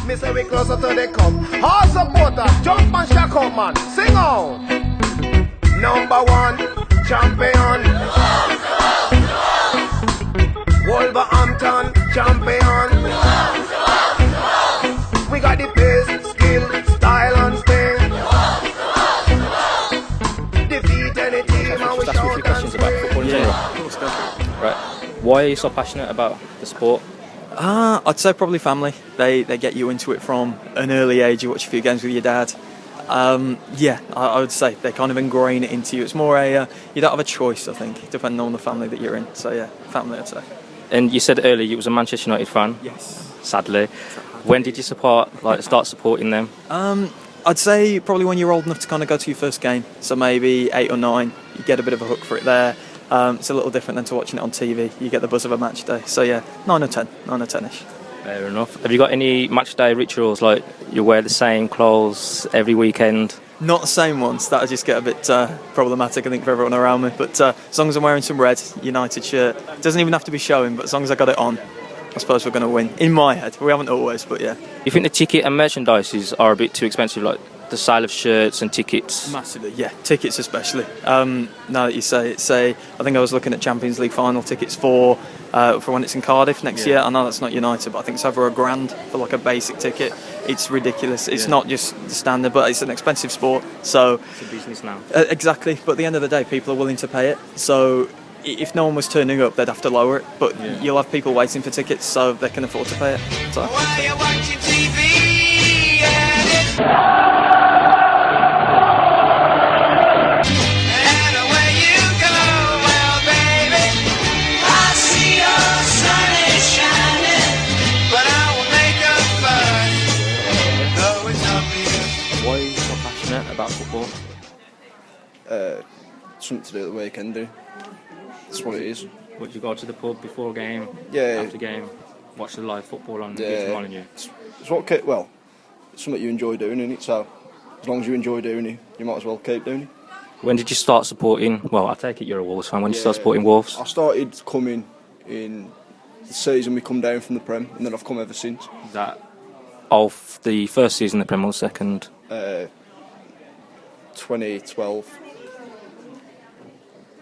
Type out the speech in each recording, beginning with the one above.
Me say we closer to the cup. All supporters, jump and shack up, man. Sing on. Number one, champion. Wolverhampton, champion. We got the pace, skill, style and sting. Defeat any team and we Just ask you a few questions about football in general. Right. Why are you so passionate about the sport? I'd say probably family. They get you into it from an early age. You watch a few games with your dad. I would say they kind of ingrain it into you. It's more you don't have a choice, I think, depending on the family that you're in. So yeah, family, I'd say. And you said earlier you was a Manchester United fan. Yes. Sadly. When did you start supporting them? I'd say probably when you're old enough to kind of go to your first game. So maybe 8 or 9. You get a bit of a hook for it there. It's a little different than to watching it on TV. You get the buzz of a match day. So yeah, 9 or 10-ish. Fair enough. Have you got any match day rituals, like you wear the same clothes every weekend? Not the same ones. That'll just get a bit problematic, I think, for everyone around me. But as long as I'm wearing some red United shirt, it doesn't even have to be showing, but as long as I got it on, I suppose we're going to win. In my head. We haven't always, but yeah. You think the ticket and merchandises are a bit too expensive, like the sale of shirts and tickets? Massively, yeah. Tickets especially. Now that you say it, I think I was looking at Champions League final tickets for when it's in Cardiff next year. I know that's not United, but I think it's over £1,000 for like a basic ticket. It's ridiculous. It's not just the standard, but it's an expensive sport. So it's a business now. Exactly, but at the end of the day, people are willing to pay it. So if no one was turning up, they'd have to lower it. But you'll have people waiting for tickets, so they can afford to pay it. So. While you're watching TV, Why are you so passionate about football? Something to do at the weekend, do. That's what it is. Would you go to the pub before a game? Yeah. After game? Watch the live football on you? It's what it's something you enjoy doing, isn't it? So as long as you enjoy doing it, you might as well keep doing it. When did you start supporting? Well, I take it you're a Wolves fan. When did you start supporting Wolves? I started coming in the season we come down from the Prem, and then I've come ever since. Is that of the first season, the Prem, or the second? 2012.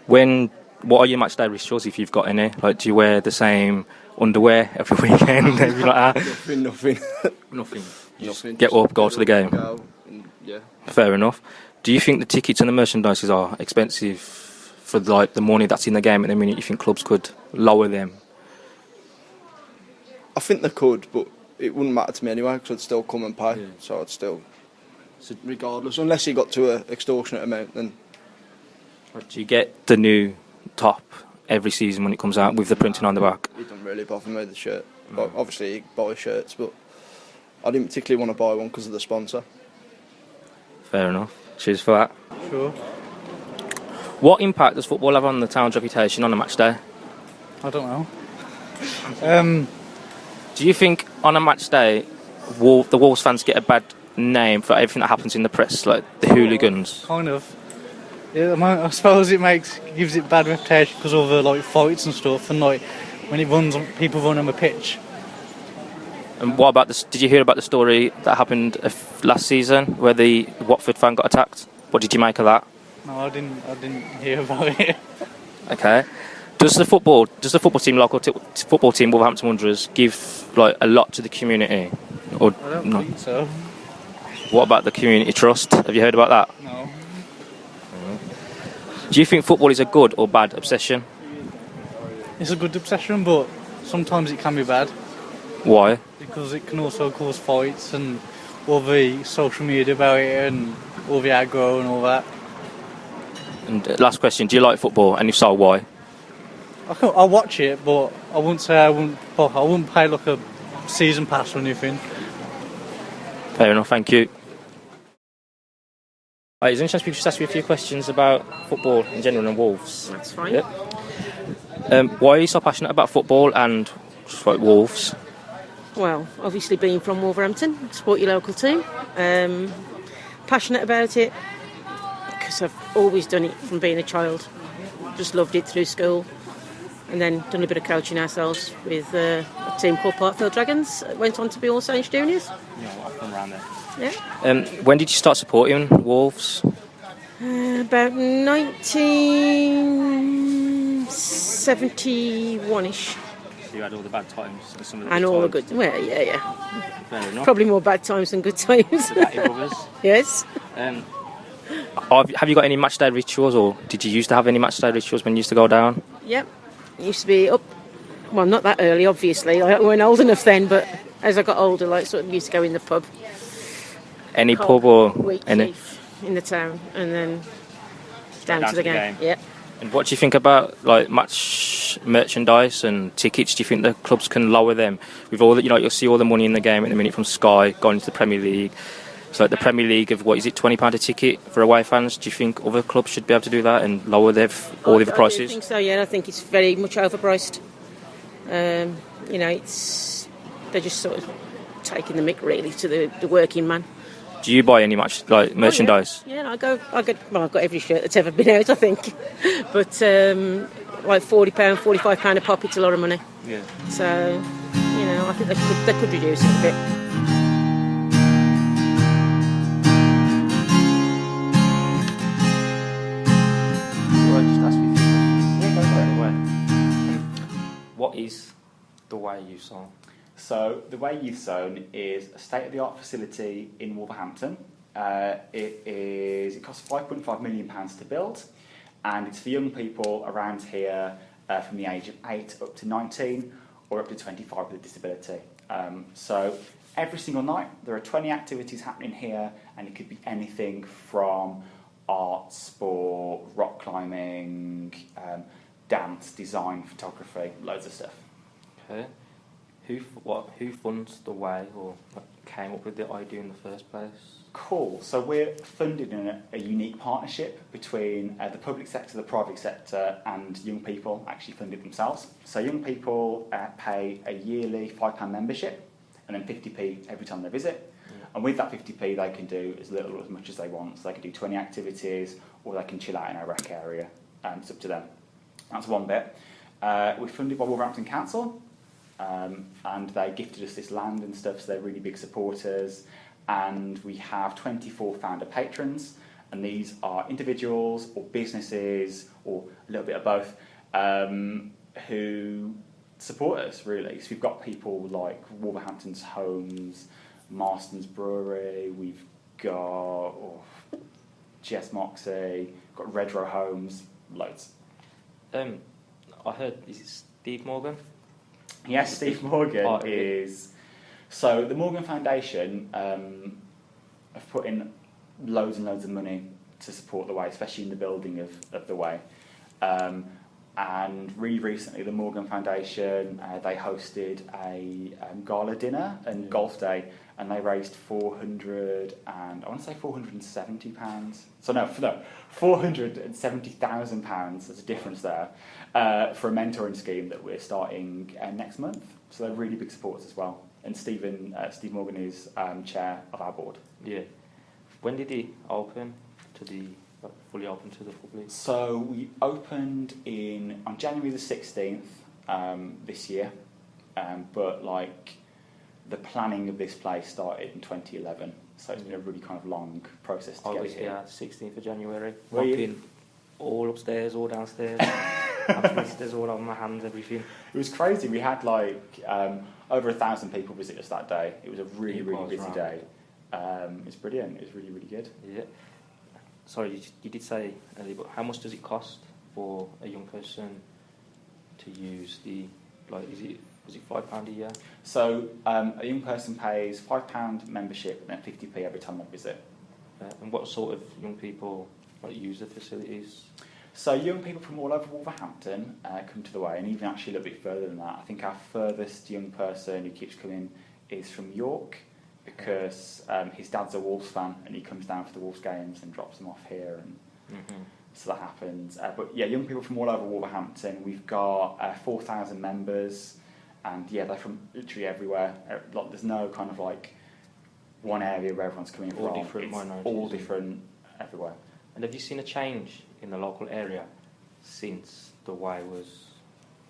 What are your match day rituals if you've got any? Like, do you wear the same underwear every weekend? Everything like that? Nothing. You just get up, go to the game. Yeah. Fair enough. Do you think the tickets and the merchandises are expensive for like the money that's in the game at the minute? You think clubs could lower them? I think they could, but it wouldn't matter to me anyway because I'd still come and pay. Yeah. So I'd still, regardless, unless you got to an extortionate amount, then. Do you get the new top every season when it comes out with the printing on the back? It doesn't really bother me, the shirt. But obviously you buy shirts, but I didn't particularly want to buy one because of the sponsor. Fair enough. Cheers for that. Sure. What impact does football have on the town's reputation on a match day? I don't know. Do you think on a match day the Wolves fans get a bad name for everything that happens in the press, like the hooligans? Kind of. Yeah, I suppose it gives it bad reputation because of the like fights and stuff, and like when people run on the pitch. And what about this? Did you hear about the story that happened last season where the Watford fan got attacked? What did you make of that? No, I didn't hear about it. Okay. Does the football team, local football team, Wolverhampton Wanderers, give like a lot to the community? Or I don't no? think so. What about the community trust? Have you heard about that? No. Do you think football is a good or bad obsession? It's a good obsession, but sometimes it can be bad. Why? Because it can also cause fights and all the social media about it and all the aggro and all that. And last question, do you like football? And if so, why? I watch it, but I wouldn't say I wouldn't pay like a season pass or anything. Fair enough, thank you. It's interesting to just ask you a few questions about football in general and Wolves. That's fine. Why are you so passionate about football and just like Wolves? Well, obviously being from Wolverhampton, support your local team. Passionate about it because I've always done it from being a child. Just loved it through school, and then done a bit of coaching ourselves with a team called Parkfield Dragons. Went on to be All Saints Juniors. Yeah, I've come around there. Yeah. When did you start supporting Wolves? About 1971-ish. You had all the bad times and some of the And good all the times. good... Well, yeah. Fair enough. Probably more bad times than good times. The Batty Brothers. Yes. Have you got any match day rituals, or did you used to have any match day rituals when you used to go down? Yep. Used to be up... Well, not that early, obviously. I weren't old enough then, but as I got older, like, sort of used to go in the pub. Any pub or Week any? chief in the town, and then down to the game. Yep. And what do you think about like match merchandise and tickets? Do you think the clubs can lower them with all that? You'll see all the money in the game at the minute from Sky going into the Premier League. So like the Premier League of what is it, £20 a ticket for away fans? Do you think other clubs should be able to do that and lower all the prices? I think so. Yeah, I think it's very much overpriced. It's they're just sort of taking the mick really to the working man. Do you buy any much like merchandise? Yeah, I've got every shirt that's ever been out, I think. But like £40, £45 a pop, it's a lot of money. Yeah. So, I think they could reduce it a bit. What is the Way Youth Zone? So the Way Youth Zone is a state-of-the-art facility in Wolverhampton. It costs £5.5 million to build, and it's for young people around here from the age of 8 up to 19 or up to 25 with a disability. So every single night there are 20 activities happening here, and it could be anything from art, sport, rock climbing, dance, design, photography, loads of stuff. Okay. Who funds the Way, or came up with the idea in the first place? Cool. So we're funded in a unique partnership between the public sector, the private sector, and young people actually fund it themselves. So young people pay a yearly £5 membership, and then 50p every time they visit. Yeah. And with that 50p, they can do as little or as much as they want. So they can do 20 activities, or they can chill out in our rec area. It's up to them. That's one bit. We're funded by Wolverhampton Council. And they gifted us this land and stuff, so they're really big supporters. And we have 24 founder patrons, and these are individuals or businesses or a little bit of both who support us, really. So we've got people like Wolverhampton's Homes, Marston's Brewery, we've got GS Moxie, got Redrow Homes, loads. I heard, is it Steve Morgan? Yes, Steve Morgan is... So the Morgan Foundation have put in loads and loads of money to support the Way, especially in the building of the Way. And really recently, the Morgan Foundation, they hosted a gala dinner and golf day, and they raised £470. So no, £470,000. There's a difference there for a mentoring scheme that we're starting next month. So they're really big supporters as well. And Steve Morgan is chair of our board. Yeah. When did he open fully open to the public? So we opened on January the 16th this year, but like the planning of this place started in 2011, so it's been a really kind of long process to get here. Yeah, 16th of January. Were you? Mopping all upstairs, all downstairs. I've blisters all over my hands, everything. It was crazy. We had like over 1,000 people visit us that day. It was a really busy day. It's brilliant. It was really, really good. Yeah. Sorry, you did say earlier, but how much does it cost for a young person to use was it £5 a year? So a young person pays £5 membership and then 50p every time they visit. And what sort of young people use the facilities? So young people from all over Wolverhampton come to the Way, and even actually a little bit further than that. I think our furthest young person who keeps coming is from York, because his dad's a Wolves fan, and he comes down for the Wolves games and drops them off here, and so that happens. But yeah, young people from all over Wolverhampton. We've got 4,000 members, and yeah, they're from literally everywhere. There's no kind of like one area where everyone's coming from. All different minorities. All different everywhere. And have you seen a change in the local area since the Way was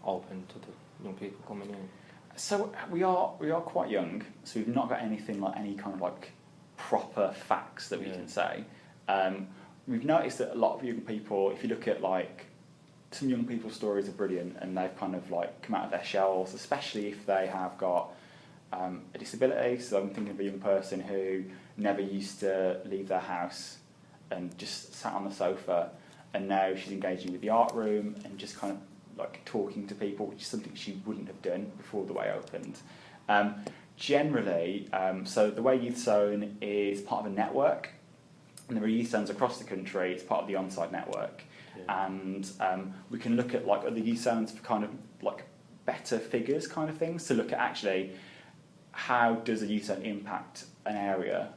open to the young people coming in? So we are quite young, so we've not got anything like any kind of like proper facts that we can say. We've noticed that a lot of young people, if you look at like some young people's stories are brilliant, and they've kind of like come out of their shells, especially if they have got a disability. So I'm thinking of a young person who never used to leave their house and just sat on the sofa, and now she's engaging with the art room and just kind of like talking to people, which is something she wouldn't have done before the way opened. Generally, so the Way Youth Zone is part of a network, and there are youth zones across the country. It's part of the on-site network, and we can look at like other youth zones for kind of like better figures kind of things, to look at actually how does a youth zone impact an area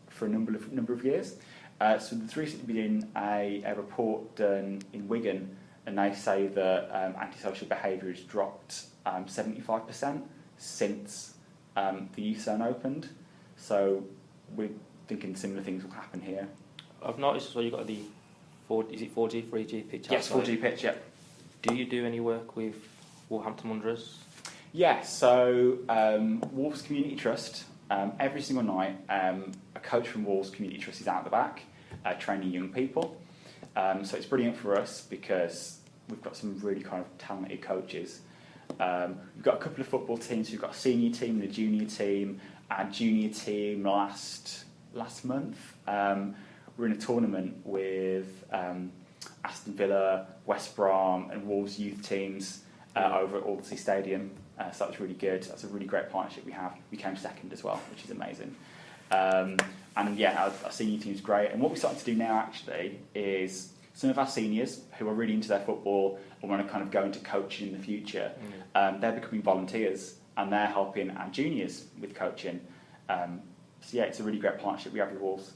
for a number of years. So there's recently been a report done in Wigan, and they say that antisocial behaviour has dropped 75% since the youth zone opened. So we're thinking similar things will happen here. I've noticed as well you've got the 4G, 3G pitch. Yes, outside. 4G pitch, yeah. Do you do any work with Wolverhampton Wanderers? Yeah, so Wolves Community Trust, every single night, a coach from Wolves Community Trust is out the back training young people. So it's brilliant for us because we've got some really kind of talented coaches. We've got a couple of football teams. We've got a senior team and a junior team. Our junior team last month, we're in a tournament with Aston Villa, West Brom and Wolves youth teams over at Aldersea Stadium. So that was really good. That's a really great partnership we have. We came second as well, which is amazing. And yeah, our senior team is great. And what we're starting to do now actually is some of our seniors who are really into their football and want to kind of go into coaching in the future, they're becoming volunteers and they're helping our juniors with coaching. So yeah, it's a really great partnership we have with Wolves.